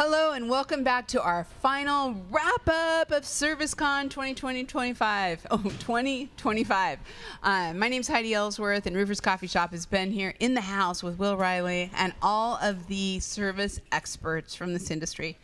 Hello and welcome back to our final wrap-up of ServiceCon 2025. Oh, 2025. My name's Heidi Ellsworth, and Roofers Coffee Shop has been here in the house with Will Riley and all of the service experts from this industry.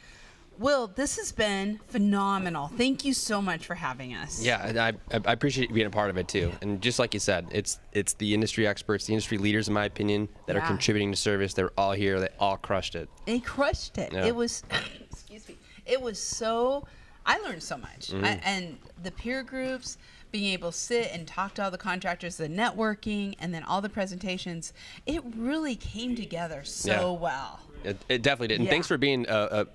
Will, this has been phenomenal. Thank you so much for having us. Yeah, and I appreciate you being a part of it too. And just like you said, it's the industry experts, the industry leaders, in my opinion, that are contributing to service. They're all here. They all crushed it. They crushed it. Yeah. It was, excuse me. It was so. I learned so much, and the peer groups, being able to sit and talk to all the contractors, the networking, and then all the presentations. It really came together so well. It definitely did. And thanks for being,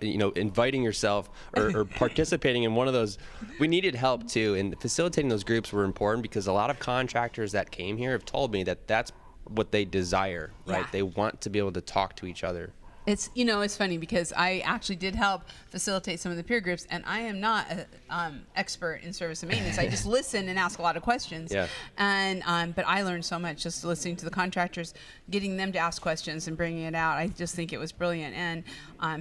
inviting yourself or participating in one of those. We needed help too, and facilitating those groups were important because a lot of contractors that came here have told me that that's what they desire, right? Yeah. They want to be able to talk to each other. It's it's funny because I actually did help facilitate some of the peer groups, and I am not an expert in service and maintenance. I just listen and ask a lot of questions. Yeah. And but I learned so much just listening to the contractors, getting them to ask questions and bringing it out. I just think it was brilliant, and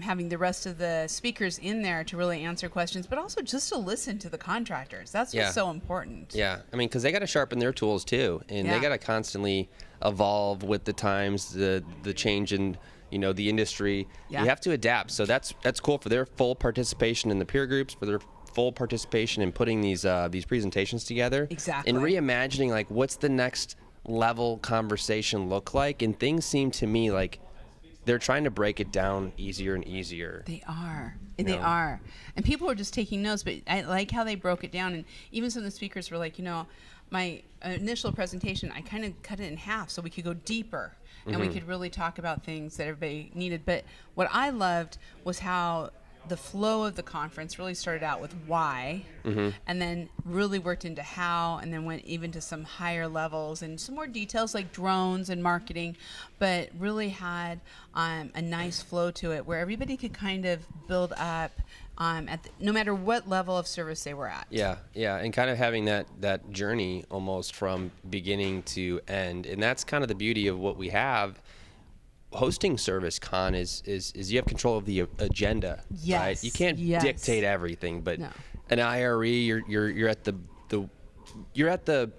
having the rest of the speakers in there to really answer questions, but also just to listen to the contractors. That's what's so important. Yeah, I mean, because they got to sharpen their tools too, and they got to constantly evolve with the times, the change in the industry. You have to adapt. So that's cool for their full participation in the peer groups, for their full participation in putting these presentations together. Exactly. And reimagining like what's the next level conversation look like. And things seem to me like they're trying to break it down easier and easier. They are. They are. And people are just taking notes, but I like how they broke it down. And even some of the speakers were like, my initial presentation, I kind of cut it in half so we could go deeper and we could really talk about things that everybody needed. But what I loved was how the flow of the conference really started out with why, and then really worked into how, and then went even to some higher levels and some more details like drones and marketing, but really had a nice flow to it where everybody could kind of build up no matter what level of service they were at. Yeah, and kind of having that journey almost from beginning to end. And that's kind of the beauty of what we have. Hosting ServiceCon is you have control of the agenda. Yes. Right? You can't dictate everything, but an IRE, you're at the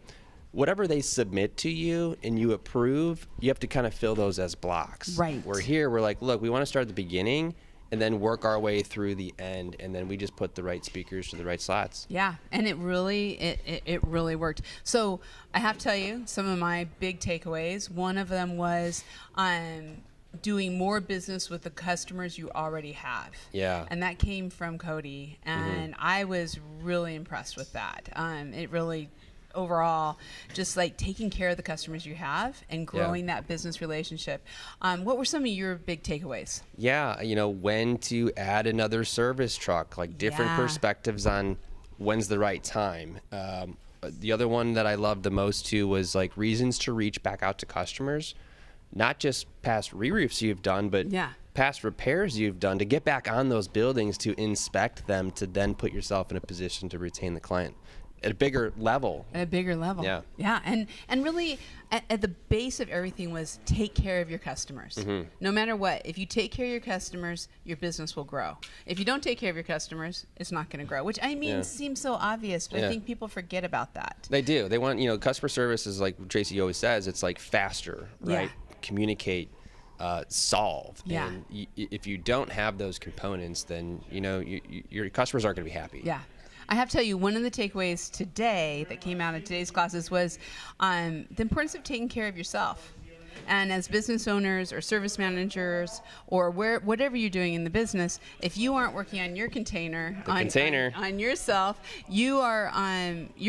whatever they submit to you and you approve, you have to kind of fill those as blocks. Right. We're here, we're like, look, we want to start at the beginning and then work our way through the end, and then we just put the right speakers to the right slots. Yeah, and it really worked. So I have to tell you some of my big takeaways. One of them was doing more business with the customers you already have. Yeah. And that came from Cody, and I was really impressed with that. It really overall, just like taking care of the customers you have and growing that business relationship. What were some of your big takeaways? Yeah, when to add another service truck, like different perspectives on when's the right time. The other one that I loved the most too was like reasons to reach back out to customers, not just past re-roofs you've done, but past repairs you've done to get back on those buildings to inspect them to then put yourself in a position to retain the client. At a bigger level. Yeah. Yeah. And really at the base of everything was take care of your customers. No matter what, if you take care of your customers, your business will grow. If you don't take care of your customers, it's not going to grow, which I mean seems so obvious, but I think people forget about that. They do. They want, customer service is like Tracy always says, it's like faster, right? Communicate, solve. Yeah. And if you don't have those components, then, your customers aren't going to be happy. Yeah. I have to tell you, one of the takeaways today that came out of today's classes was the importance of taking care of yourself. And as business owners or service managers or whatever you're doing in the business, if you aren't working on your container, on yourself, your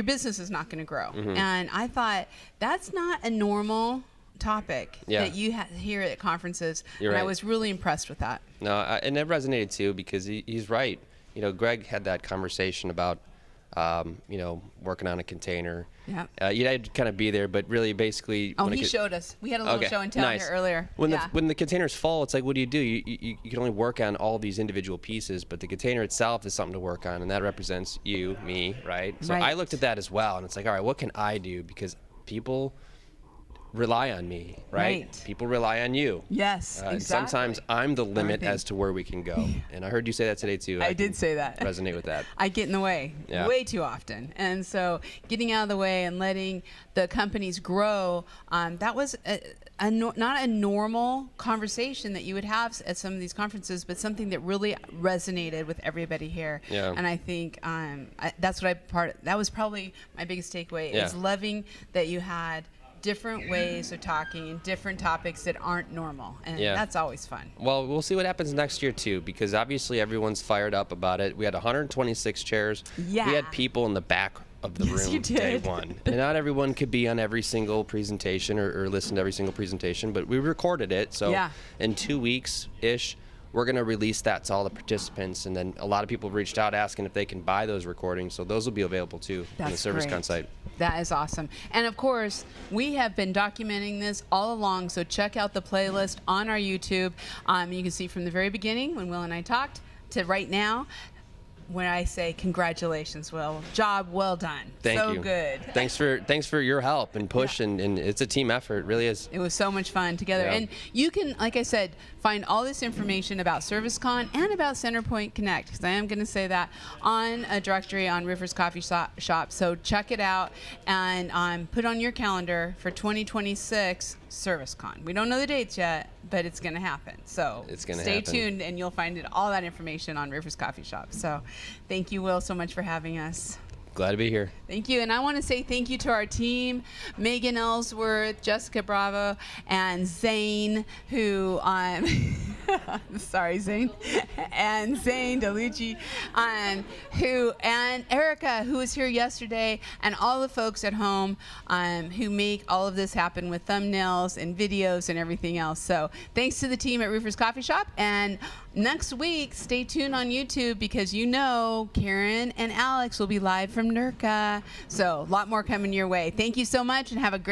business is not going to grow. And I thought that's not a normal topic that you hear at conferences. You're right. I was really impressed with that. No, and it resonated too because he's right. Greg had that conversation about, working on a container. Yeah. You had to kind of be there, but really basically. Oh, he showed us. We had a little show and tell here earlier. When the container's full, it's like, what do? You can only work on all these individual pieces, but the container itself is something to work on, and that represents you, me, right? So I looked at that as well, and it's like, all right, what can I do? Because people rely on me, right? People rely on you. Yes, exactly. Sometimes I'm the limit as to where we can go. And I heard you say that today too. I did say that. Resonate with that. I get in the way way too often. And so getting out of the way and letting the companies grow, that was not a normal conversation that you would have at some of these conferences, but something that really resonated with everybody here. Yeah. And I think that's what that was probably my biggest takeaway is loving that you had different ways of talking and different topics that aren't normal, and that's always fun. Well, we'll see what happens next year too, because obviously everyone's fired up about it. We had 126 chairs. Yeah. We had people in the back of the room day one. And not everyone could be on every single presentation or listen to every single presentation, but we recorded it. So in 2 weeks-ish, we're going to release that to all the participants, and then a lot of people reached out asking if they can buy those recordings, so those will be available too on the ServiceCon site. That is awesome. And of course, we have been documenting this all along, so check out the playlist on our YouTube. You can see from the very beginning when Will and I talked to right now, when I say congratulations, Will, job well done. Thank you. So good. Thanks for your help and push, and it's a team effort. It really is. It was so much fun together. And you can, like I said, find all this information about ServiceCon and about Centerpoint Connect, because I am going to say that, on a directory on Roofers Coffee Shop. So check it out and put on your calendar for 2026 ServiceCon. We don't know the dates yet, but it's going to happen. So stay tuned, and you'll find all that information on Roofers Coffee Shop. So thank you, Will, so much for having us. Glad to be here. Thank you. And I want to say thank you to our team, Megan Ellsworth, Jessica Bravo, and Zane, who, sorry, Zane, and Zane DeLucci, and Erica, who was here yesterday, and all the folks at home who make all of this happen with thumbnails and videos and everything else. So thanks to the team at Roofers Coffee Shop. And next week, stay tuned on YouTube, because Karen and Alex will be live from NERCA. So a lot more coming your way. Thank you so much, and have a great